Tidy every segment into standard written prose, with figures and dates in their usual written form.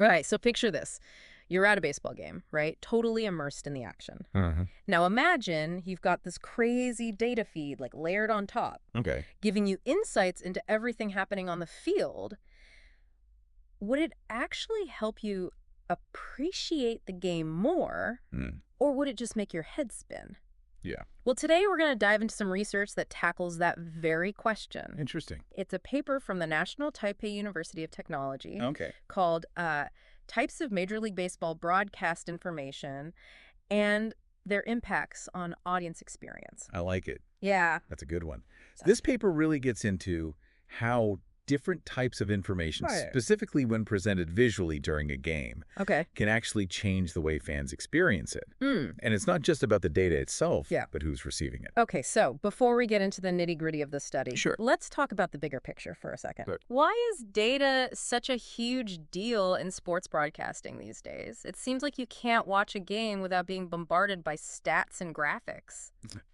Right. So picture this. You're at a baseball game, right? Totally immersed in the action. Uh-huh. Now imagine you've got this crazy data feed like layered on top, Okay. giving you insights into everything happening on the field. Would it actually help you appreciate the game more, Hmm. or would it just make your head spin? Yeah. Well, today we're going to dive into some research that tackles that very question. Interesting. It's a paper from the National Taipei University of Technology Okay. called Types of Major League Baseball Broadcast Information and Their Impacts on Audience Experience. I like it. Yeah. That's a good one. So- This paper really gets into how different types of information, Right. specifically when presented visually during a game, Okay. can actually change the way fans experience it. Hmm. And it's not just about the data itself, Yeah. but who's receiving it. Okay, so before we get into the nitty-gritty of the study, Sure. let's talk about the bigger picture for a second. Good. Why is data such a huge deal in sports broadcasting these days? It seems like you can't watch a game without being bombarded by stats and graphics.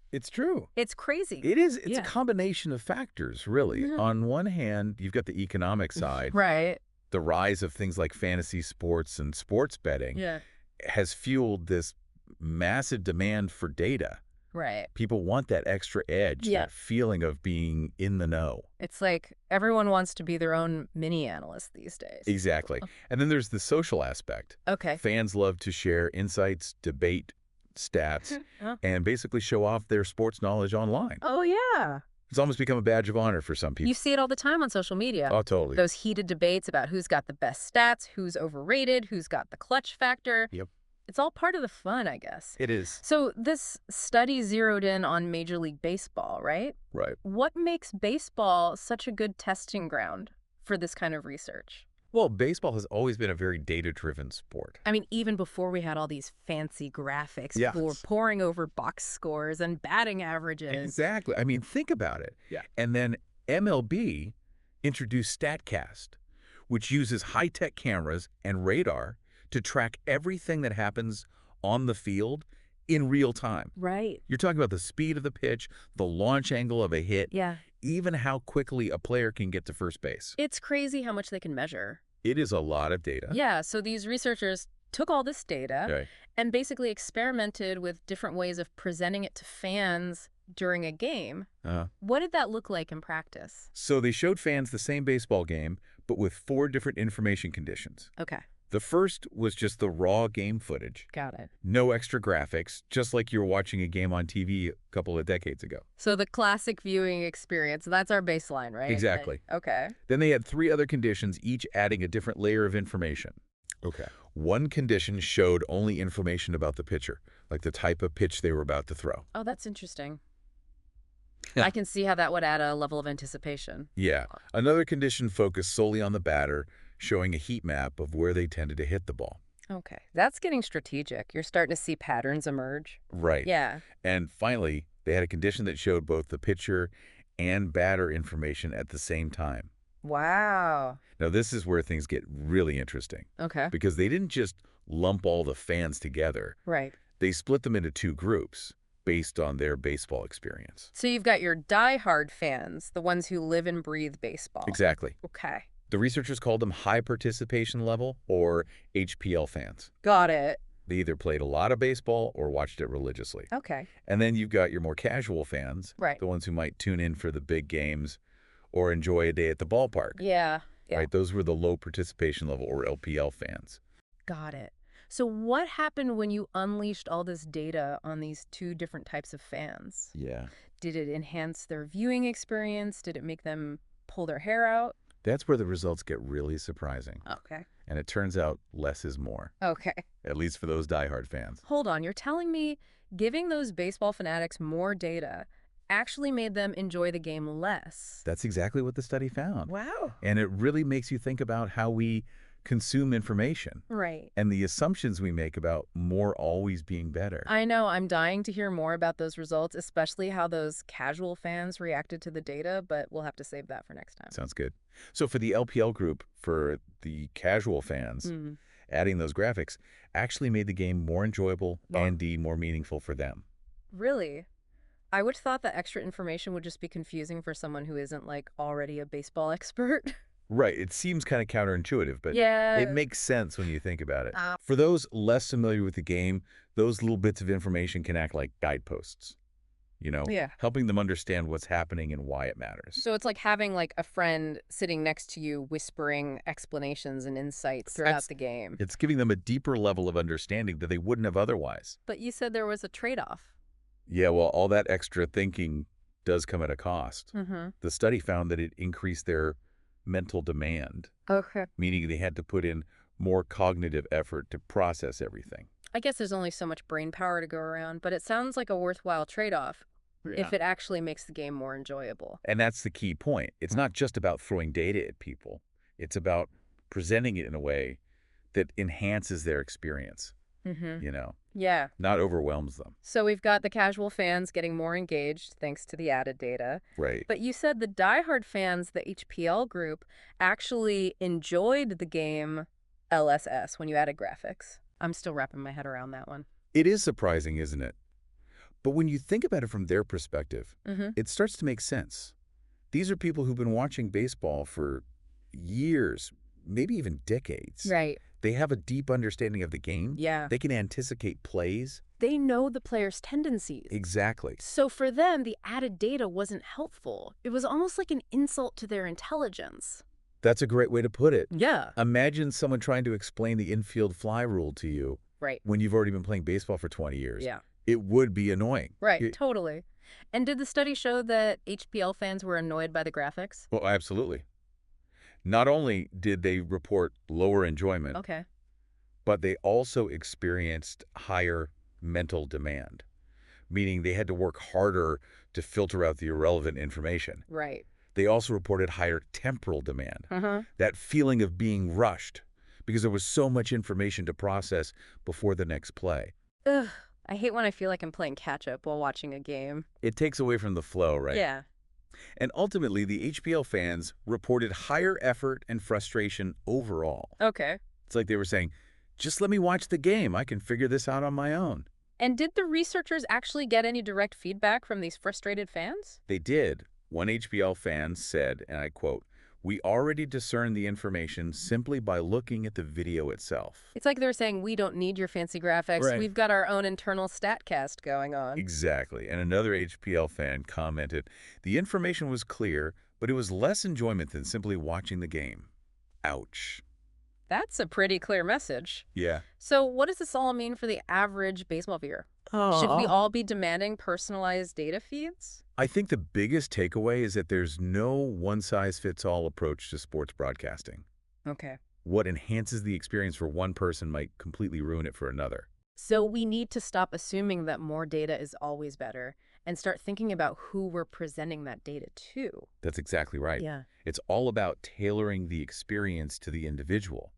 It's true. It's crazy. It is. It's Yeah. a combination of factors, really. Mhm. On one hand, you've got the economic side. Right. The rise of things like fantasy sports and sports betting Yeah. has fueled this massive demand for data. Right. People want that extra edge, Yeah. that feeling of being in the know. It's like everyone wants to be their own mini analyst these days. Exactly. And then there's the social aspect. Okay. Fans love to share insights, debate stats, Huh? and basically show off their sports knowledge online. Oh, yeah. It's almost become a badge of honor for some people. You see it all the time on social media. Oh, totally. Those heated debates about who's got the best stats, who's overrated, who's got the clutch factor. Yep. It's all part of the fun, I guess. It is. So this study zeroed in on Major League Baseball, right? Right. What makes baseball such a good testing ground for this kind of research? Well, baseball has always been a very data-driven sport. I mean, even before we had all these fancy graphics, Yes. people were poring over box scores and batting averages. Exactly. I mean, think about it. Yeah. And then MLB introduced StatCast, which uses high-tech cameras and radar to track everything that happens on the field in real time. Right. You're talking about the speed of the pitch, the launch angle of a hit, Yeah. even how quickly a player can get to first base. It's crazy how much they can measure. It is a lot of data. Yeah, so these researchers took all this data Right. and basically experimented with different ways of presenting it to fans during a game. What did that look like in practice? So they showed fans the same baseball game, but with 4 different information conditions. Okay, The first was just the raw game footage. got it. No extra graphics, just like you were watching a game on TV a couple of decades ago. So the classic viewing experience, that's our baseline, right? Exactly. Okay. Then they had 3 other conditions, each adding a different layer of information. Okay. One condition showed only information about the pitcher, like the type of pitch they were about to throw. Oh, that's interesting. Yeah. I can see how that would add a level of anticipation. Yeah. Another condition focused solely on the batter, showing a heat map of where they tended to hit the ball. Okay, that's getting strategic. You're starting to see patterns emerge. Right. Yeah. And finally, they had a condition that showed both the pitcher and batter information at the same time. Wow. Now, this is where things get really interesting, Okay. because they didn't just lump all the fans together. Right. They split them into 2 groups based on their baseball experience. So you've got your diehard fans, the ones who live and breathe baseball. Exactly. Okay. The researchers called them high participation level, or HPL fans. Got it. They either played a lot of baseball or watched it religiously. Okay. And then you've got your more casual fans, Right. the ones who might tune in for the big games or enjoy a day at the ballpark. Yeah. Yeah. Right? Those were the low participation level, or LPL fans. Got it. So what happened when you unleashed all this data on these 2 different types of fans? Yeah. Did it enhance their viewing experience? Did it make them pull their hair out? That's where the results get really surprising. Okay. And it turns out less is more, Okay. at least for those diehard fans. Hold on. You're telling me giving those baseball fanatics more data actually made them enjoy the game less? That's exactly what the study found. Wow. And it really makes you think about how we consume information Right. and the assumptions we make about more always being better. I know. I'm dying to hear more about those results, especially how those casual fans reacted to the data, but we'll have to save that for next time. Sounds good. So for the LPL group, for the casual fans, adding those graphics actually made the game more enjoyable and indeed more meaningful for them. Really? I would have thought that extra information would just be confusing for someone who isn't, like, already a baseball expert. Right. It seems kind of counterintuitive, but it Yeah. makes sense when you think about it. Uh, For those less familiar with the game, those little bits of information can act like guideposts, yeah. helping them understand what's happening and why it matters. So it's like having like a friend sitting next to you whispering explanations and insights throughout That's the game. It's giving them a deeper level of understanding that they wouldn't have otherwise. But you said there was a trade-off. Yeah, well, all that extra thinking does come at a cost. Mm-hmm. The study found that it increased their mental demand, Okay. meaning they had to put in more cognitive effort to process everything. I guess there's only so much brain power to go around, but it sounds like a worthwhile trade-off Yeah. if it actually makes the game more enjoyable. And that's the key point. It's not just about throwing data at people. It's about presenting it in a way that enhances their experience, Mm-hmm. you know, Yeah. not overwhelms them. So we've got the casual fans getting more engaged thanks to the added data. Right. But you said the diehard fans, the HPL group, actually enjoyed the game LSS when you added graphics. I'm still wrapping my head around that one. It is surprising, isn't it? But when you think about it from their perspective, Mm-hmm. it starts to make sense. These are people who've been watching baseball for years, maybe even decades. Right. They have a deep understanding of the game. Yeah. They can anticipate plays. They know the player's tendencies. Exactly. So for them, the added data wasn't helpful. It was almost like an insult to their intelligence. That's a great way to put it. Yeah. Imagine someone trying to explain the infield fly rule to you Right. when you've already been playing baseball for 20 years. Yeah. It would be annoying. Right. Totally. And did the study show that HPL fans were annoyed by the graphics? Well, absolutely. Not only did they report lower enjoyment, Okay. but they also experienced higher mental demand, meaning they had to work harder to filter out the irrelevant information. Right. They also reported higher temporal demand, Uh-huh. that feeling of being rushed because there was so much information to process before the next play. Ugh. I hate when I feel like I'm playing catch-up while watching a game. It takes away from the flow, right? Yeah. And ultimately, the HPL fans reported higher effort and frustration overall. Okay. It's like they were saying, just let me watch the game. I can figure this out on my own. And did the researchers actually get any direct feedback from these frustrated fans? They did. One HPL fan said, and I quote, "We already discern the information simply by looking at the video itself." It's like they're saying, we don't need your fancy graphics. Right. We've got our own internal StatCast going on. Exactly. And another HPL fan commented, "The information was clear, but it was less enjoyment than simply watching the game." Ouch. That's a pretty clear message. Yeah. So what does this all mean for the average baseball viewer? Should we all be demanding personalized data feeds? I think the biggest takeaway is that there's no one-size-fits-all approach to sports broadcasting. Okay. What enhances the experience for one person might completely ruin it for another. So we need to stop assuming that more data is always better and start thinking about who we're presenting that data to. That's exactly right. Yeah. It's all about tailoring the experience to the individual.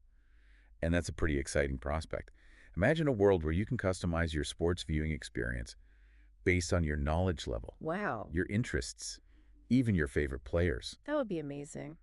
And that's a pretty exciting prospect. Imagine a world where you can customize your sports viewing experience based on your knowledge level, Wow. your interests, even your favorite players. That would be amazing.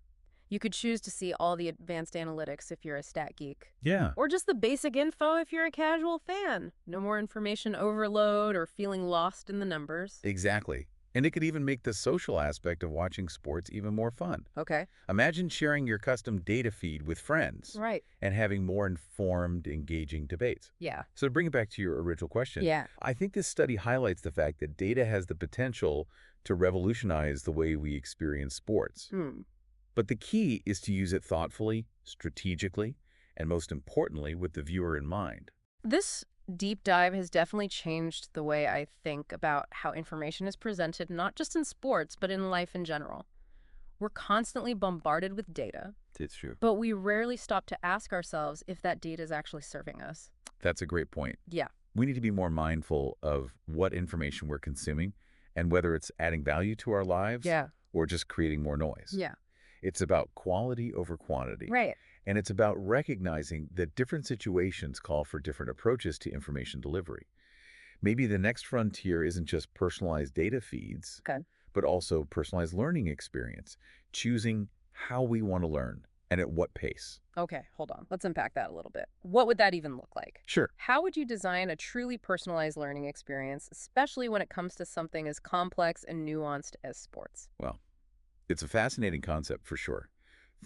You could choose to see all the advanced analytics if you're a stat geek. Yeah. Or just the basic info if you're a casual fan. No more information overload or feeling lost in the numbers. Exactly. And it could even make the social aspect of watching sports even more fun. Okay. Imagine sharing your custom data feed with friends Right. and having more informed, engaging debates. Yeah. So to bring it back to your original question, Yeah. I think this study highlights the fact that data has the potential to revolutionize the way we experience sports. But the key is to use it thoughtfully, strategically, and most importantly, with the viewer in mind. This deep dive has definitely changed the way I think about how information is presented, not just in sports, but in life in general. We're constantly bombarded with data, It's true. but we rarely stop to ask ourselves if that data is actually serving us. That's a great point. Yeah. We need to be more mindful of what information we're consuming and whether it's adding value to our lives Yeah. or just creating more noise. Yeah. It's about quality over quantity. Right. And it's about recognizing that different situations call for different approaches to information delivery. Maybe the next frontier isn't just personalized data feeds, Okay. but also personalized learning experience, choosing how we want to learn and at what pace. Okay, hold on. Let's unpack that a little bit. What would that even look like? Sure. How would you design a truly personalized learning experience, especially when it comes to something as complex and nuanced as sports? Well, it's a fascinating concept for sure.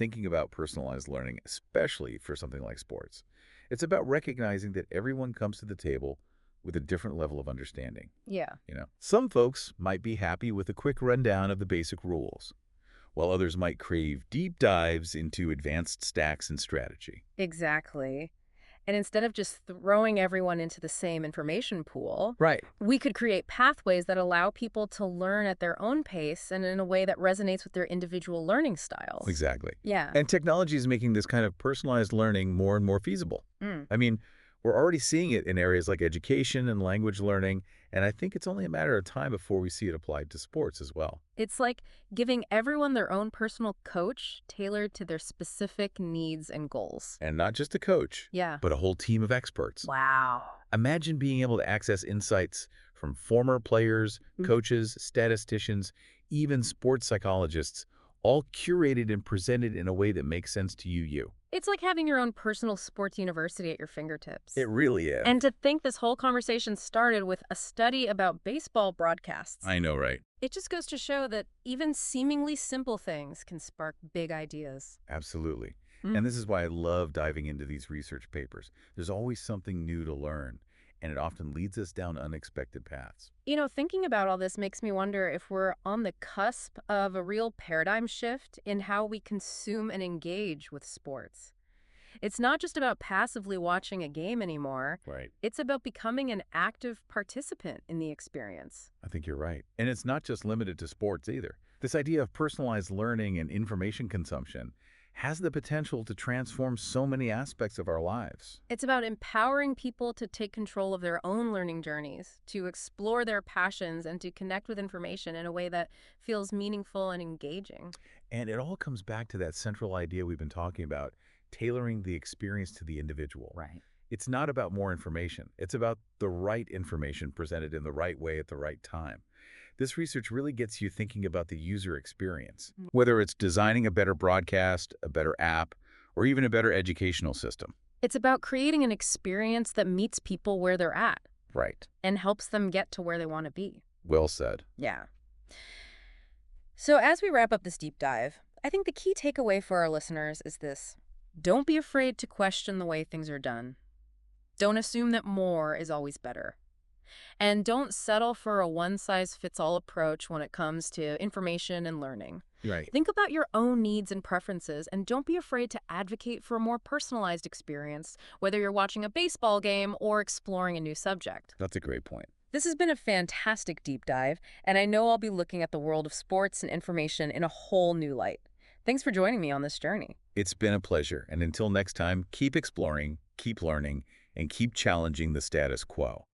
thinking about personalized learning, especially for something like sports. It's about recognizing that everyone comes to the table with a different level of understanding. Yeah, Some folks might be happy with a quick rundown of the basic rules, while others might crave deep dives into advanced stacks and strategy. exactly. And instead of just throwing everyone into the same information pool, Right. we could create pathways that allow people to learn at their own pace and in a way that resonates with their individual learning styles. Exactly. Yeah. And technology is making this kind of personalized learning more and more feasible. Mm. I mean, we're already seeing it in areas like education and language learning, and I think it's only a matter of time before we see it applied to sports as well. It's like giving everyone their own personal coach tailored to their specific needs and goals. And not just a coach, Yeah. but a whole team of experts. Wow. Imagine being able to access insights from former players, coaches, statisticians, even sports psychologists, all curated and presented in a way that makes sense to you. It's like having your own personal sports university at your fingertips. It really is. And to think this whole conversation started with a study about baseball broadcasts. I know, right? It just goes to show that even seemingly simple things can spark big ideas. Absolutely. Mm. And this is why I love diving into these research papers. There's always something new to learn, and it often leads us down unexpected paths. Thinking about all this makes me wonder if we're on the cusp of a real paradigm shift in how we consume and engage with sports. It's not just about passively watching a game anymore. Right. It's about becoming an active participant in the experience. I think you're right. And it's not just limited to sports either. This idea of personalized learning and information consumption has the potential to transform so many aspects of our lives. It's about empowering people to take control of their own learning journeys, to explore their passions, and to connect with information in a way that feels meaningful and engaging. And it all comes back to that central idea we've been talking about, tailoring the experience to the individual. Right. It's not about more information. It's about the right information presented in the right way at the right time. This research really gets you thinking about the user experience, whether it's designing a better broadcast, a better app, or even a better educational system. It's about creating an experience that meets people where they're at Right. and helps them get to where they want to be. Well said. Yeah. So as we wrap up this deep dive, I think the key takeaway for our listeners is this. Don't be afraid to question the way things are done. Don't assume that more is always better. And don't settle for a one-size-fits-all approach when it comes to information and learning. Right. Think about your own needs and preferences, and don't be afraid to advocate for a more personalized experience, whether you're watching a baseball game or exploring a new subject. That's a great point. This has been a fantastic deep dive, and I know I'll be looking at the world of sports and information in a whole new light. Thanks for joining me on this journey. It's been a pleasure. And until next time, keep exploring, keep learning, and keep challenging the status quo.